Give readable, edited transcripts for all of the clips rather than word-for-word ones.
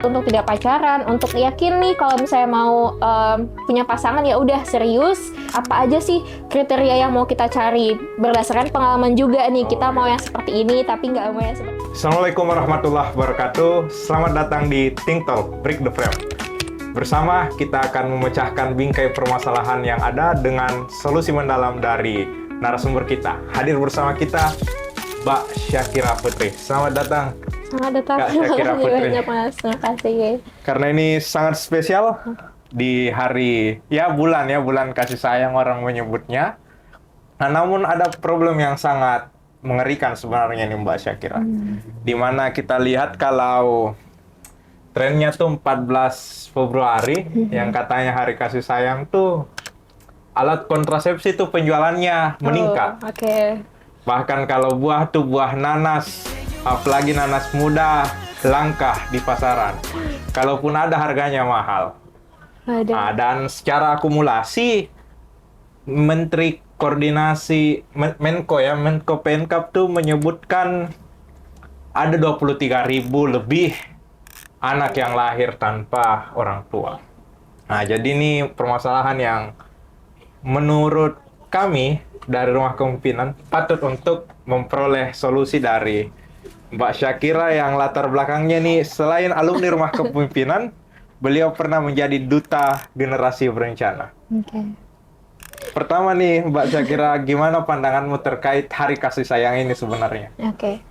untuk tidak pacaran, untuk yakin nih kalau misalnya mau punya pasangan ya udah serius, apa aja sih kriteria yang mau kita cari berdasarkan pengalaman juga nih, kita mau yang seperti ini tapi nggak mau yang seperti ini. Assalamualaikum warahmatullahi wabarakatuh. Selamat datang di Think Talk Break the Frame. Bersama kita akan memecahkan bingkai permasalahan yang ada dengan solusi mendalam dari narasumber kita. Hadir bersama kita Mbak Syakira Putri. Selamat datang. Selamat datang. Kak Syakira Terima Putri. kasih banyak, Mas. Terima kasih. Karena ini sangat spesial di hari bulan kasih sayang orang menyebutnya. Nah, namun ada problem yang sangat mengerikan sebenarnya nih Mbak Syakira. Dimana kita lihat kalau trennya tuh 14 Februari yang katanya hari kasih sayang tuh alat kontrasepsi tuh penjualannya meningkat. Oke. Bahkan kalau buah tuh buah nanas, apalagi nanas muda, langka di pasaran. Kalaupun ada harganya mahal. Ada. Nah, dan secara akumulasi Menteri Koordinasi Menko Pemkab tuh menyebutkan ada 23.000 lebih anak yang lahir tanpa orang tua. Nah, jadi ini permasalahan yang menurut kami dari Rumah Kepemimpinan patut untuk memperoleh solusi dari Mbak Syakira yang latar belakangnya nih selain alumni Rumah Kepemimpinan, beliau pernah menjadi duta generasi berencana. Oke. Pertama nih Mbak Syakira, gimana pandanganmu terkait hari kasih sayang ini sebenarnya? Oke.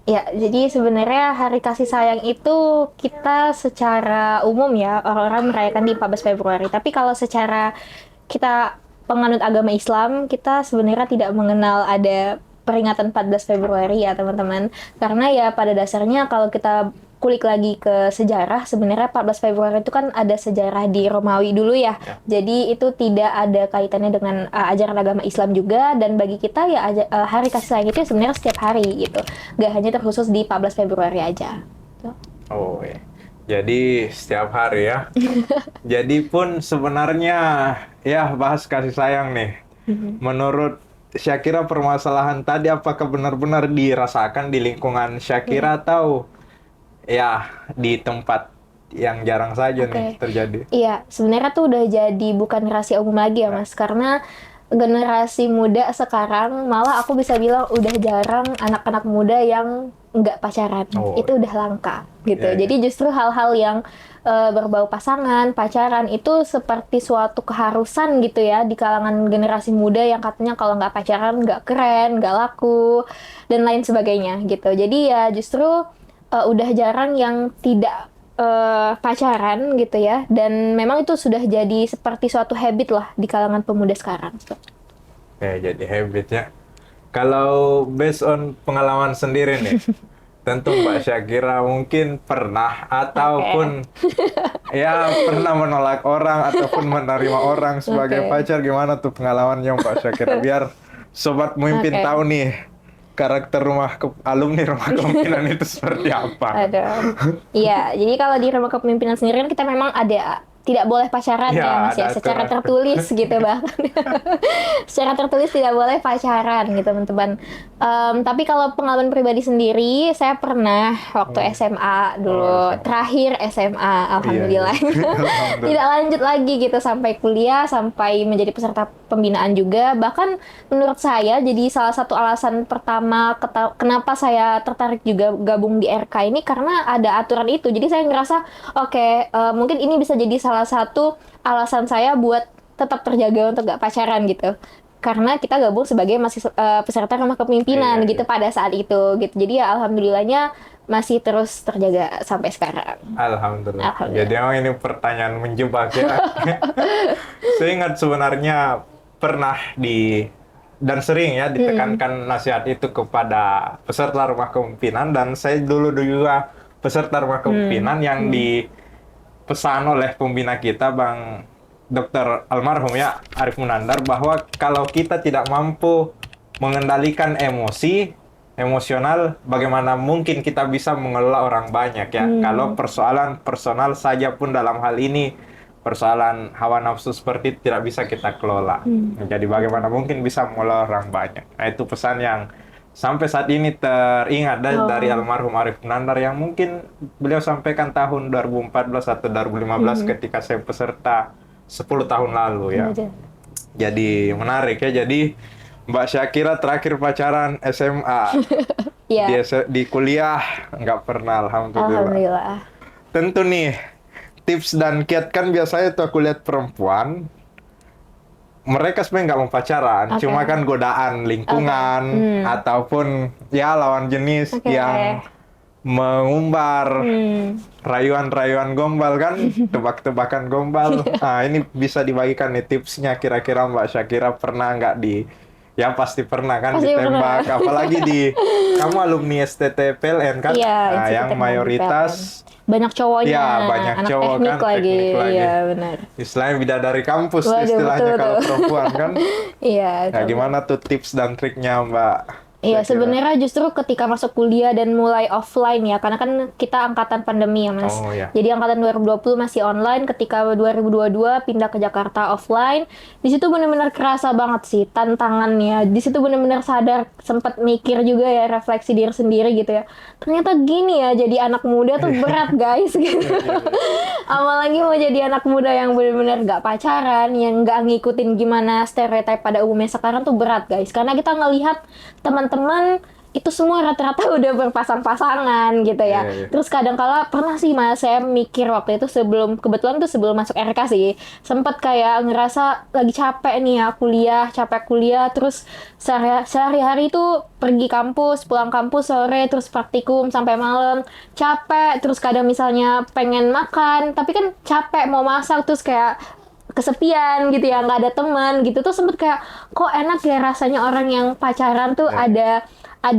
Ya, jadi sebenarnya hari kasih sayang itu kita secara umum ya orang-orang merayakan di 14 Februari. Tapi kalau secara kita penganut agama Islam, kita sebenarnya tidak mengenal ada peringatan 14 Februari ya teman-teman. Karena ya pada dasarnya kalau kita kulik lagi ke sejarah, sebenarnya 14 Februari itu kan ada sejarah di Romawi dulu ya. Jadi itu tidak ada kaitannya dengan ajaran agama Islam juga, dan bagi kita ya hari kasih sayang itu sebenarnya setiap hari gitu. Gak hanya terkhusus di 14 Februari aja. Tuh. Oh ya. Jadi setiap hari ya. Jadi pun sebenarnya ya bahas kasih sayang nih. Menurut Syakira permasalahan tadi apakah benar-benar dirasakan di lingkungan Syakira atau ya di tempat yang jarang saja nih terjadi? Iya, sebenarnya tuh udah jadi bukan rahasia umum lagi ya Mas, karena generasi muda sekarang malah aku bisa bilang udah jarang anak-anak muda yang nggak pacaran. Itu udah langka gitu. Jadi justru hal-hal yang berbau pasangan, pacaran itu seperti suatu keharusan gitu ya di kalangan generasi muda yang katanya kalau nggak pacaran nggak keren, nggak laku, dan lain sebagainya gitu. Jadi ya justru udah jarang yang tidak pacaran gitu ya, dan memang itu sudah jadi seperti suatu habit lah di kalangan pemuda sekarang. Ya, jadi habitnya. Kalau based on pengalaman sendiri nih, tentu Mbak Syakira mungkin pernah ataupun ya pernah menolak orang ataupun menerima orang sebagai pacar. Gimana tuh pengalamannya Mbak Syakira? Biar sobat pemimpin tahu nih karakter alumni Rumah Kepemimpinan itu seperti apa. Iya, jadi kalau di Rumah Kepemimpinan sendiri kan kita memang ada tidak boleh pacaran ya Mas ya, secara tertulis gitu bahkan. Secara tertulis tidak boleh pacaran gitu teman-teman. Tapi kalau pengalaman pribadi sendiri, saya pernah waktu SMA dulu, terakhir SMA, alhamdulillah. Tidak lanjut lagi gitu sampai kuliah, sampai menjadi peserta pembinaan juga. Bahkan menurut saya jadi salah satu alasan pertama kenapa saya tertarik juga gabung di RK ini karena ada aturan itu. Jadi saya ngerasa mungkin ini bisa jadi salah satu alasan saya buat tetap terjaga untuk gak pacaran gitu. Karena kita gabung sebagai peserta Rumah Kepemimpinan gitu pada saat itu gitu. Jadi ya alhamdulillahnya masih terus terjaga sampai sekarang. Alhamdulillah. Jadi emang ini pertanyaan menjebak ya. Saya ingat sebenarnya pernah dan sering ya ditekankan nasihat itu kepada peserta Rumah Kepemimpinan, dan saya dulu juga peserta Rumah Kepemimpinan yang dipesan oleh pembina kita Bang Dr. Almarhum ya Arif Munandar, bahwa kalau kita tidak mampu mengendalikan emosional, bagaimana mungkin kita bisa mengelola orang banyak ya. Kalau persoalan personal saja pun dalam hal ini, persoalan hawa nafsu seperti itu tidak bisa kita kelola. Jadi bagaimana mungkin bisa mengelola orang banyak. Nah, itu pesan yang sampai saat ini teringat dari Oh. almarhum Arif Nandar yang mungkin beliau sampaikan tahun 2014 atau 2015 ketika saya peserta 10 tahun lalu ya. Aja. Jadi menarik ya. Jadi Mbak Syakira terakhir pacaran SMA. Iya. Di kuliah nggak pernah, alhamdulillah. Alhamdulillah. Tentu nih, tips dan kiat kan biasanya tuh aku lihat perempuan, mereka sebenarnya nggak mau pacaran, Oke. cuma kan godaan lingkungan ataupun ya lawan jenis Oke. yang mengumbar rayuan-rayuan gombal kan, tebak-tebakan gombal. Nah, ini bisa dibagikan nih tipsnya, kira-kira Mbak Syakira pernah nggak ya pasti pernah kan Pasti ditembak, pernah. apalagi kamu alumni STT PLN kan, Iya, nah, Institut yang Teknologi mayoritas banyak cowoknya, ya banyak anak cowok teknik kan, lagi. teknik lagi. Iya, benar. Istilahnya bidadari kampus Waduh, istilahnya betul, kalau betul. perempuan kan. Iya. Nah, coba. gimana tuh tips dan triknya Mbak? Iya, Syakira? sebenarnya justru ketika masuk kuliah dan mulai offline ya, karena kan kita angkatan pandemi ya, Mas. Oh, ya. Jadi angkatan 2020 masih online, ketika 2022 pindah ke Jakarta offline. Di situ benar-benar kerasa banget sih tantangannya. Di situ benar-benar sadar, sempat mikir juga ya, refleksi diri sendiri gitu ya. Ternyata gini ya, jadi anak muda tuh berat, guys, gitu. Apalagi mau jadi anak muda yang benar-benar gak pacaran, yang gak ngikutin gimana stereotip pada umumnya sekarang tuh berat, guys. Karena kita ngelihat teman-teman itu semua rata-rata udah berpasang-pasangan gitu ya. Iya, iya. Terus kadang-kala pernah sih Mas, saya mikir waktu itu kebetulan tuh sebelum masuk RK sih, sempat kayak ngerasa lagi capek nih ya capek kuliah, terus sehari-hari tuh pergi kampus, pulang kampus sore, terus praktikum sampai malam, capek, terus kadang misalnya pengen makan, tapi kan capek mau masak, terus kayak kesepian gitu ya, nggak ada teman gitu, tuh sempet kayak kok enak ya rasanya orang yang pacaran tuh ada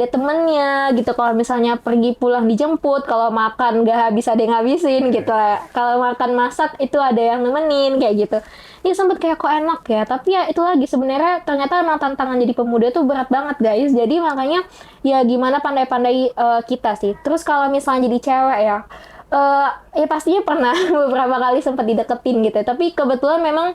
temennya gitu. Kalau misalnya pergi pulang dijemput, kalau makan nggak bisa ada yang ngabisin gitu, kalau makan masak itu ada yang nemenin kayak gitu. Ini sempet kayak kok enak ya, tapi ya itu lagi sebenarnya ternyata emang tantangan jadi pemuda tuh berat banget, guys. Jadi makanya ya gimana pandai-pandai kita sih. Terus kalau misalnya jadi cewek ya, ya pastinya pernah beberapa kali sempat dideketin gitu. Tapi kebetulan memang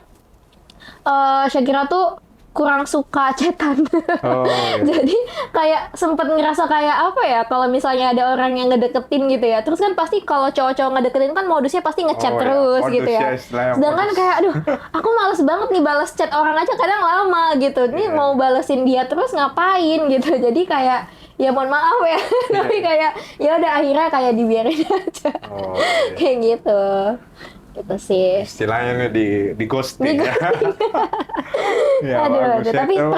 Syakira tuh kurang suka chatan. Oh, iya. Jadi kayak sempat ngerasa kayak apa ya, kalau misalnya ada orang yang ngedeketin gitu ya. Terus kan pasti kalau cowok-cowok ngedeketin kan modusnya pasti ngechat Oh, ya. terus Modus gitu ya. ya, istilahnya Sedangkan modus. kayak aduh, aku males banget nih balas chat orang aja kadang lama gitu. Ini Iya. mau balesin dia terus ngapain gitu. Jadi kayak ya mohon maaf ya. Tapi kayak ya udah akhirnya kayak dibiarin aja. Oh, iya. Kayak gitu. Gitu sih. Istilahnya nih di ghosting ya. Ya, Aduh, bagus ya, tapi itu.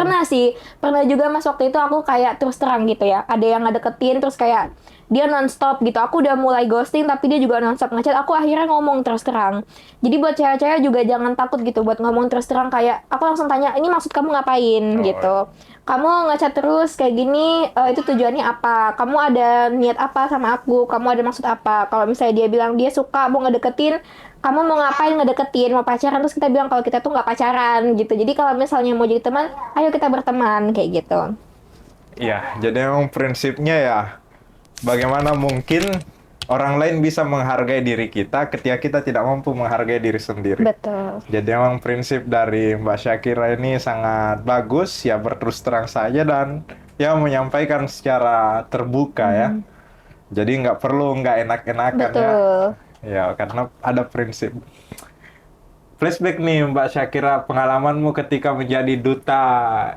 pernah juga Mas waktu itu aku kayak terus terang gitu ya, ada yang ngedeketin terus kayak dia nonstop gitu, aku udah mulai ghosting tapi dia juga nonstop ngechat, aku akhirnya ngomong terus terang. Jadi buat cewek-cewek juga jangan takut gitu buat ngomong terus terang, kayak aku langsung tanya, ini maksud kamu ngapain Oh, gitu. Kamu ngechat terus kayak gini, itu tujuannya apa? Kamu ada niat apa sama aku? Kamu ada maksud apa? Kalau misalnya dia bilang dia suka mau ngedeketin, kamu mau ngapain ngedeketin, mau pacaran, terus kita bilang kalau kita tuh nggak pacaran gitu. Jadi kalau misalnya mau jadi teman, ayo kita berteman kayak gitu. Iya, jadi memang prinsipnya ya, bagaimana mungkin orang lain bisa menghargai diri kita ketika kita tidak mampu menghargai diri sendiri. Betul. Jadi memang prinsip dari Mbak Syakira ini sangat bagus, ya berterus terang saja dan ya menyampaikan secara terbuka ya. Jadi nggak perlu nggak enak-enakan ya. Betul. Ya, karena ada prinsip. Flashback nih Mbak Syakira, pengalamanmu ketika menjadi duta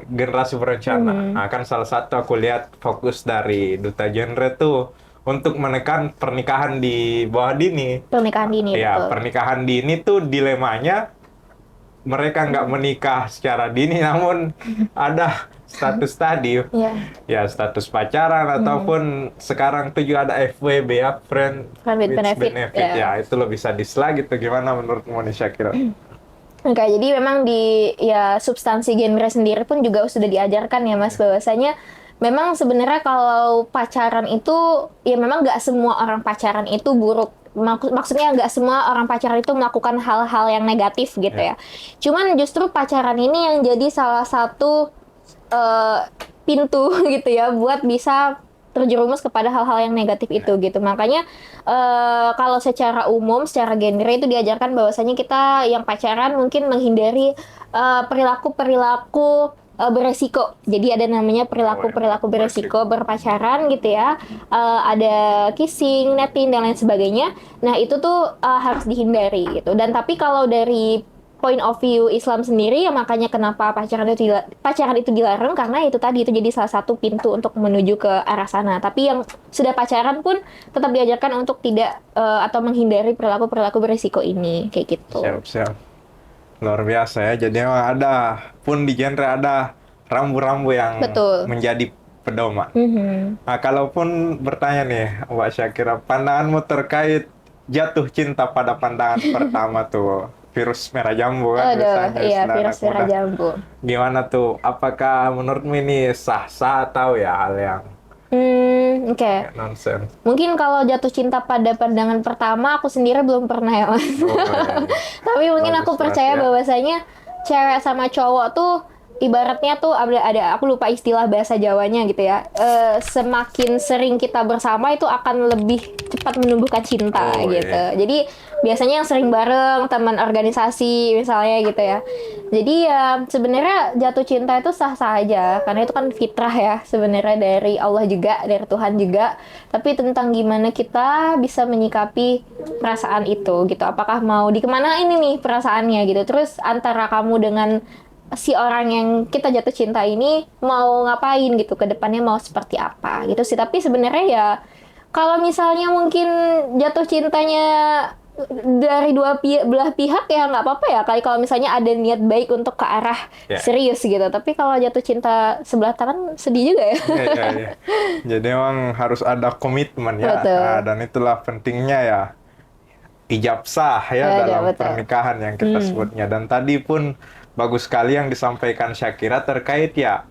generasi berencana. Nah, kan salah satu aku lihat fokus dari duta genre tuh untuk menekan pernikahan di bawah dini. Pernikahan dini, Ya, betul. pernikahan dini tuh dilemanya mereka nggak menikah secara dini, namun ada status tadi. Iya. Ya, status pacaran ataupun sekarang tuh juga ada FWB ya, Friend Friend with benefit, ya. Ya, itu lo bisa dislike gitu. Gimana menurutmu nih Syakira? Oke, jadi memang di ya substansi genre sendiri pun juga sudah diajarkan ya Mas, bahwasanya memang sebenarnya kalau pacaran itu ya memang nggak semua orang pacaran itu buruk. Maksudnya nggak semua orang pacaran itu melakukan hal-hal yang negatif gitu ya. Cuman justru pacaran ini yang jadi salah satu pintu gitu ya buat bisa terjerumus kepada hal-hal yang negatif itu gitu. Makanya kalau secara umum, secara genre itu diajarkan bahwasanya kita yang pacaran mungkin menghindari perilaku-perilaku beresiko. Jadi ada namanya perilaku beresiko berpacaran gitu ya. Ada kissing, netting dan lain sebagainya. Nah, itu tuh harus dihindari gitu. Dan tapi kalau dari point of view Islam sendiri ya makanya kenapa pacaran itu dilarang karena itu tadi itu jadi salah satu pintu untuk menuju ke arah sana. Tapi yang sudah pacaran pun tetap diajarkan untuk tidak atau menghindari perilaku beresiko ini kayak gitu. Siap. Luar biasa ya. Jadi memang ada pun di genre ada rambu-rambu yang Betul. menjadi pedoman. Nah, kalaupun bertanya nih, Mbak Syakira, pandanganmu terkait jatuh cinta pada pandangan pertama tuh, virus merah jambu kan biasanya Iya, istilah virus anak merah muda. jambu. Gimana tuh? Apakah menurutmu ini sah-sah atau ya hal yang Oke. nonsense? Mungkin kalau jatuh cinta pada pandangan pertama, aku sendiri belum pernah ya, Mas. Oh, iya. Tapi mungkin Bagus aku percaya banget ya. bahwasanya cewek sama cowok tuh ibaratnya tuh ada aku lupa istilah bahasa Jawanya gitu ya. Semakin sering kita bersama itu akan lebih cepat menumbuhkan cinta Oh, gitu. iya. Jadi biasanya yang sering bareng teman organisasi misalnya gitu ya. Jadi ya sebenarnya jatuh cinta itu sah-sah aja karena itu kan fitrah ya sebenarnya dari Allah juga, dari Tuhan juga. Tapi tentang gimana kita bisa menyikapi perasaan itu gitu. Apakah mau dikemanain nih perasaannya gitu. Terus antara kamu dengan si orang yang kita jatuh cinta ini mau ngapain gitu ke depannya mau seperti apa gitu sih. Tapi sebenarnya ya kalau misalnya mungkin jatuh cintanya dari belah pihak ya nggak apa-apa ya kali kalau misalnya ada niat baik untuk ke arah Ya. serius gitu. Tapi kalau jatuh cinta sebelah tangan sedih juga ya. Iya. Jadi memang harus ada komitmen ya. Betul. Nah, dan itulah pentingnya ya ijab sah ya Ada, dalam betul. pernikahan yang kita sebutnya. Dan tadi pun bagus sekali yang disampaikan Syakira terkait ya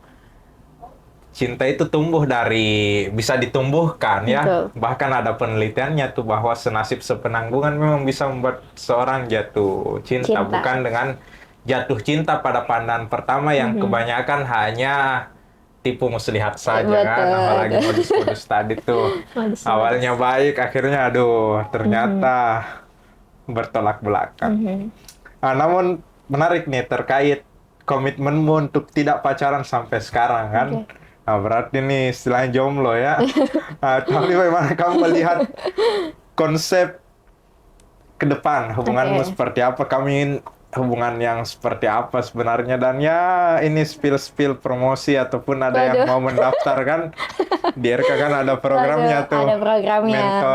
cinta itu tumbuh dari bisa ditumbuhkan ya. Betul. Bahkan ada penelitiannya tuh bahwa senasib sepenanggungan memang bisa membuat seorang jatuh cinta. Cinta. Bukan dengan jatuh cinta pada pandangan pertama yang kebanyakan hanya tipu muslihat saja kan. Betul. Apalagi modus-modus tadi tuh. Modus-modus. Awalnya baik, akhirnya aduh ternyata bertolak belakang. Nah, namun menarik nih terkait komitmenmu untuk tidak pacaran sampai sekarang kan. Oke. Nah, berarti nih istilahnya jomblo ya. Nah, tapi bagaimana kamu melihat konsep ke depan hubunganmu Oke. seperti apa? Kamu ingin hubungan yang seperti apa sebenarnya? Dan ya ini spill promosi ataupun ada yang Waduh. mau mendaftar kan. Di RK kan ada programnya Waduh, tuh. ada programnya. Ya,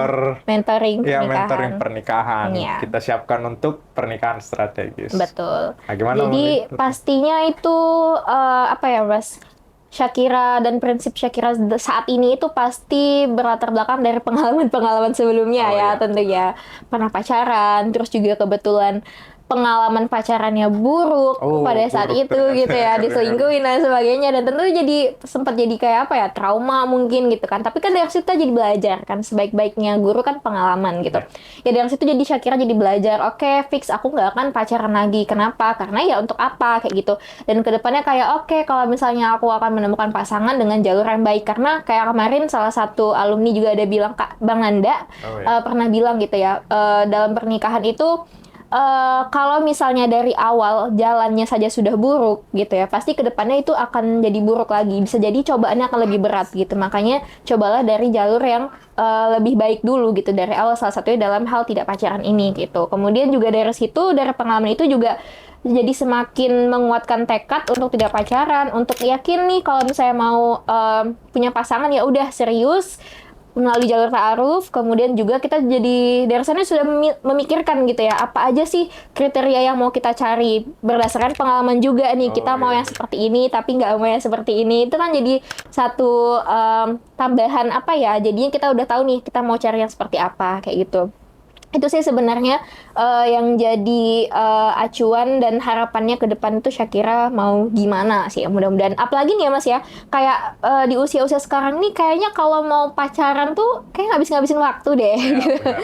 Mentoring pernikahan. mentoring pernikahan. Iya. Kita siapkan untuk pernikahan strategis. Betul. Nah, gimana Jadi menurut- pastinya itu apa ya, Mas? Syakira dan prinsip Syakira saat ini itu pasti berlatar belakang dari pengalaman-pengalaman sebelumnya Oh, ya, iya. tentunya. Pernah pacaran, terus juga kebetulan pengalaman pacarannya buruk Oh, pada saat buruk itu ternyata. gitu ya, diselingkuhin dan sebagainya, dan tentu jadi sempat jadi kayak apa ya, trauma mungkin gitu kan. Tapi kan dari situ jadi belajar kan, sebaik-baiknya guru kan pengalaman gitu. Ya dari situ jadi Syakira jadi belajar, oke fix aku nggak akan pacaran lagi. Kenapa? Karena ya untuk apa kayak gitu. Dan kedepannya kayak oke kalau misalnya aku akan menemukan pasangan dengan jalur yang baik. Karena kayak kemarin salah satu alumni juga ada bilang, Kak Bang Nanda Oh, iya. pernah bilang gitu ya, dalam pernikahan itu kalau misalnya dari awal jalannya saja sudah buruk gitu ya, pasti kedepannya itu akan jadi buruk lagi. Bisa jadi cobaannya akan lebih berat gitu. Makanya cobalah dari jalur yang lebih baik dulu gitu dari awal, salah satunya dalam hal tidak pacaran ini gitu. Kemudian juga dari situ, dari pengalaman itu juga jadi semakin menguatkan tekad untuk tidak pacaran, untuk yakin nih kalau misalnya mau punya pasangan ya udah serius melalui jalur ta'aruf. Kemudian juga kita jadi dari sana sudah memikirkan gitu ya, apa aja sih kriteria yang mau kita cari berdasarkan pengalaman juga nih. Kita mau iya. yang seperti ini tapi nggak mau yang seperti ini. Itu kan jadi satu tambahan apa ya, jadinya kita udah tahu nih kita mau cari yang seperti apa kayak gitu. Itu sih sebenarnya yang jadi acuan dan harapannya ke depan itu Syakira mau gimana sih ya, mudah-mudahan. Apalagi nih ya Mas ya, kayak di usia-usia sekarang nih kayaknya kalau mau pacaran tuh kayak ngabisin waktu deh. Ya, benar-benar.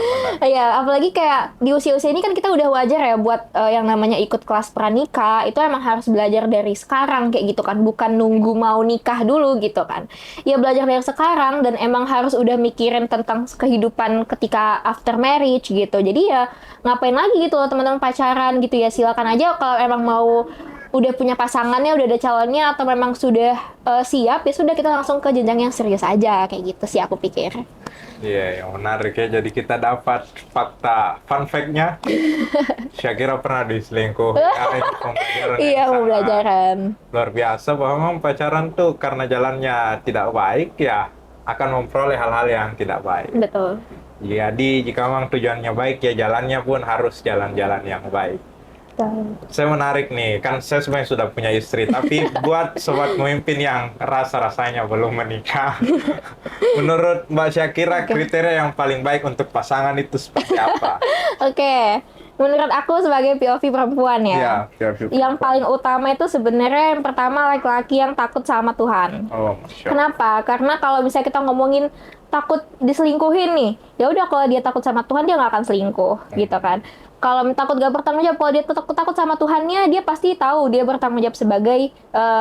Ya, apalagi kayak di usia-usia ini kan kita udah wajar ya buat yang namanya ikut kelas pranikah. Itu emang harus belajar dari sekarang kayak gitu kan, bukan nunggu mau nikah dulu gitu kan. Ya belajar dari sekarang, dan emang harus udah mikirin tentang kehidupan ketika after marriage gitu. Jadi ya ngapain lagi gitu loh teman-teman pacaran gitu ya, silakan aja kalau emang mau udah punya pasangannya, udah ada calonnya, atau memang sudah siap, ya sudah kita langsung ke jenjang yang serius aja, kayak gitu sih aku pikir. Iya, yang menarik ya. Jadi kita dapat fakta, fun fact-nya. Syakira pernah diselingkuh. Ya, ini pembelajaran Iya, yang sangat pembelajaran. luar biasa bahwa memang pacaran tuh karena jalannya tidak baik ya akan memperoleh hal-hal yang tidak baik. Betul. Jadi jika memang tujuannya baik ya jalannya pun harus jalan-jalan yang baik. Betul. Saya menarik nih, kan saya sebenarnya sudah punya istri, tapi buat sobat pemimpin yang rasa-rasanya belum menikah, menurut Mbak Syakira kriteria yang paling baik untuk pasangan itu seperti apa? Oke. Menurut aku sebagai POV perempuan ya, Iya, POV yang perempuan. paling utama itu sebenarnya yang pertama laki-laki yang takut sama Tuhan. Oh, Masya Allah. Kenapa? Karena kalau misalnya kita ngomongin takut diselingkuhin nih, ya udah kalau dia takut sama Tuhan dia nggak akan selingkuh, gitu kan. Kalau takut gak bertanggung jawab, kalau dia takut sama Tuhannya, dia pasti tahu dia bertanggung jawab sebagai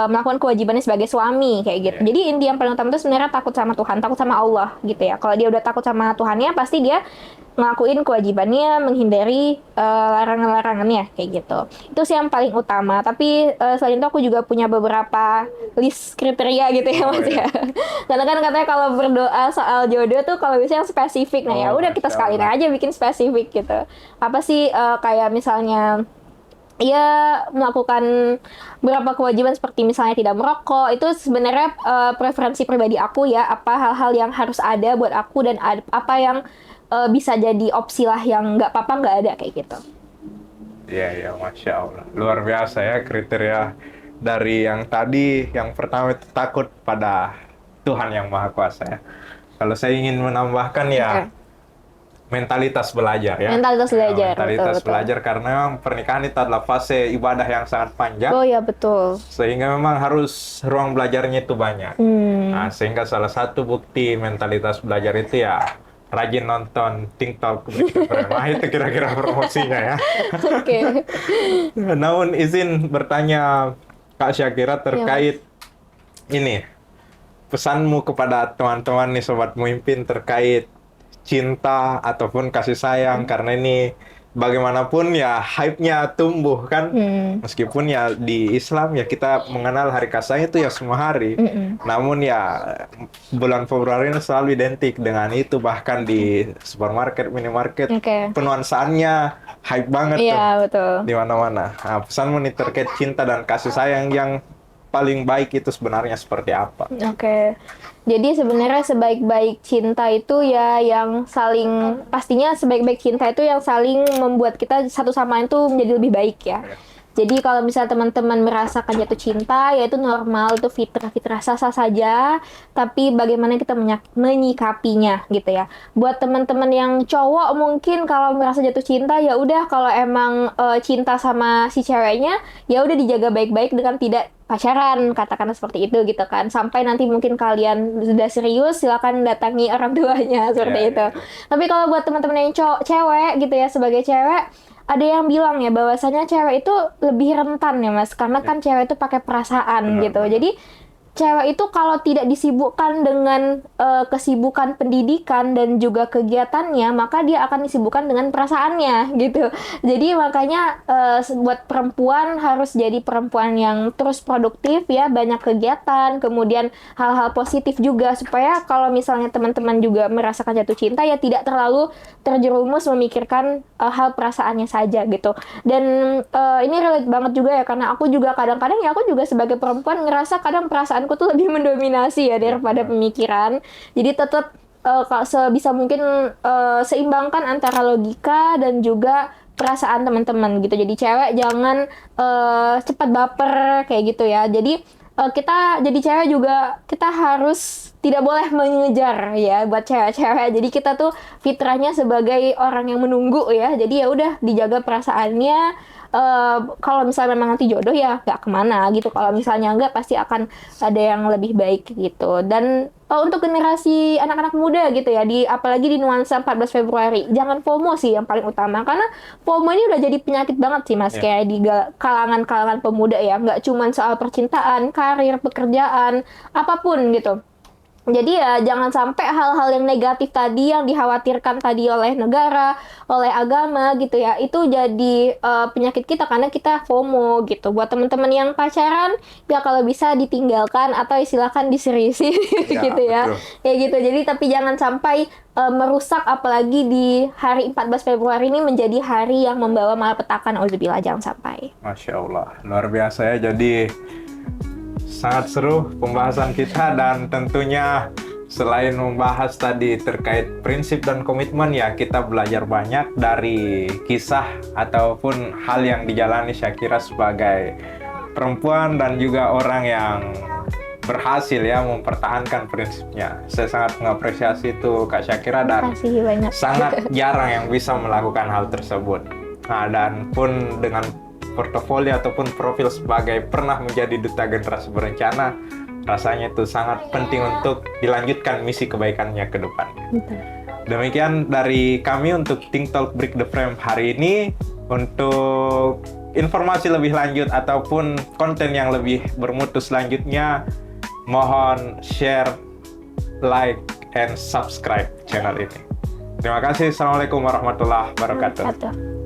melakukan kewajibannya sebagai suami kayak gitu. Yeah. Jadi inti yang paling utama itu sebenarnya takut sama Tuhan, takut sama Allah gitu ya. Kalau dia udah takut sama Tuhannya, pasti dia ngelakuin kewajibannya, menghindari larangan-larangannya kayak gitu. Itu sih yang paling utama. Tapi selain itu aku juga punya beberapa list kriteria gitu ya, Mas ya. Karena kan katanya kalau berdoa soal jodoh tuh kalau bisa yang spesifik. Nah, ya udah kita sekalian aja bikin spesifik gitu. Apa sih kayak misalnya ya melakukan beberapa kewajiban seperti misalnya tidak merokok, itu sebenarnya preferensi pribadi aku ya, apa hal-hal yang harus ada buat aku dan apa yang bisa jadi opsi lah yang nggak apa-apa nggak ada kayak gitu. Iya, ya, Masya Allah. Luar biasa ya kriteria dari yang tadi, yang pertama itu takut pada Tuhan Yang Maha Kuasa ya. Kalau saya ingin menambahkan ya, mentalitas belajar ya. Mentalitas belajar, Mentalitas betul. belajar karena memang pernikahan itu adalah fase ibadah yang sangat panjang. Oh ya betul. Sehingga memang harus ruang belajarnya itu banyak. Nah, sehingga salah satu bukti mentalitas belajar itu ya rajin nonton TikTok. Nah, itu kira-kira promosinya ya. Oke. Namun izin bertanya Kak Syakira terkait ini pesanmu kepada teman-teman nih sobat pemimpin terkait cinta ataupun kasih sayang, karena ini bagaimanapun ya hype-nya tumbuh kan. Meskipun ya di Islam ya kita mengenal hari kasih itu ya semua hari. Namun ya bulan Februari ini selalu identik dengan itu, bahkan di supermarket, minimarket penuansaannya hype banget tuh. Betul. Di mana-mana. Nah, pesanmu nih terkait cinta dan kasih sayang yang paling baik itu sebenarnya seperti apa? Oke. Jadi sebenarnya sebaik-baik cinta itu ya yang saling, pastinya sebaik-baik cinta itu yang saling membuat kita satu sama lain tuh menjadi lebih baik ya. Jadi kalau misalnya teman-teman merasakan jatuh cinta, ya itu normal, itu fitrah sah-sah saja. Tapi bagaimana kita menyikapinya gitu ya. Buat teman-teman yang cowok mungkin kalau merasa jatuh cinta, ya udah kalau emang cinta sama si ceweknya, ya udah dijaga baik-baik dengan tidak pacaran, katakanlah seperti itu gitu kan. Sampai nanti mungkin kalian sudah serius, silakan datangi orang tuanya seperti itu. Tapi kalau buat teman-teman yang cewek gitu ya, sebagai cewek, ada yang bilang ya bahwasanya cewek itu lebih rentan ya Mas, karena kan cewek itu pakai perasaan gitu. Jadi cewek itu kalau tidak disibukkan dengan kesibukan pendidikan dan juga kegiatannya, maka dia akan disibukkan dengan perasaannya gitu. Jadi makanya buat perempuan harus jadi perempuan yang terus produktif ya, banyak kegiatan, kemudian hal-hal positif juga, supaya kalau misalnya teman-teman juga merasakan jatuh cinta ya tidak terlalu terjerumus memikirkan hal perasaannya saja gitu. Dan ini relate banget juga ya, karena aku juga kadang-kadang ya aku juga sebagai perempuan ngerasa kadang perasaanku tuh lebih mendominasi ya daripada pemikiran. Jadi tetap sebisa mungkin seimbangkan antara logika dan juga perasaan teman-teman gitu. Jadi cewek jangan cepat baper kayak gitu ya. Jadi kita jadi cewek juga kita harus tidak boleh mengejar ya buat cewek-cewek. Jadi kita tuh fitrahnya sebagai orang yang menunggu ya. Jadi ya udah dijaga perasaannya. Kalau misalnya memang nanti jodoh ya nggak kemana gitu. Kalau misalnya nggak, pasti akan ada yang lebih baik gitu. Dan untuk generasi anak-anak muda gitu ya, apalagi di nuansa 14 Februari, jangan FOMO sih yang paling utama. Karena FOMO ini udah jadi penyakit banget sih Mas, kayak di kalangan-kalangan pemuda ya. Nggak cuma soal percintaan, karir, pekerjaan, apapun gitu. Jadi ya jangan sampai hal-hal yang negatif tadi yang dikhawatirkan tadi oleh negara, oleh agama gitu ya, itu jadi penyakit kita karena kita FOMO gitu. Buat teman-teman yang pacaran, ya kalau bisa ditinggalkan atau silakan diseriusin Ya, gitu ya. betul. Ya gitu. Jadi tapi jangan sampai merusak, apalagi di hari 14 Februari ini menjadi hari yang membawa malapetaka. Auzubillah, jangan sampai. Masya Allah, luar biasa ya. Jadi sangat seru pembahasan kita, dan tentunya selain membahas tadi terkait prinsip dan komitmen ya, kita belajar banyak dari kisah ataupun hal yang dijalani Syakira sebagai perempuan dan juga orang yang berhasil ya mempertahankan prinsipnya. Saya sangat mengapresiasi itu Kak Syakira, dan Terima kasih banyak. sangat jarang yang bisa melakukan hal tersebut. Nah, dan pun dengan portofolio ataupun profil sebagai pernah menjadi duta generasi berencana, rasanya itu sangat penting untuk dilanjutkan misi kebaikannya ke depan. Demikian dari kami untuk Think Talk Break the Frame hari ini. Untuk informasi lebih lanjut ataupun konten yang lebih bermutu selanjutnya, mohon share, like, and subscribe channel ini. Terima kasih. Assalamualaikum warahmatullahi wabarakatuh.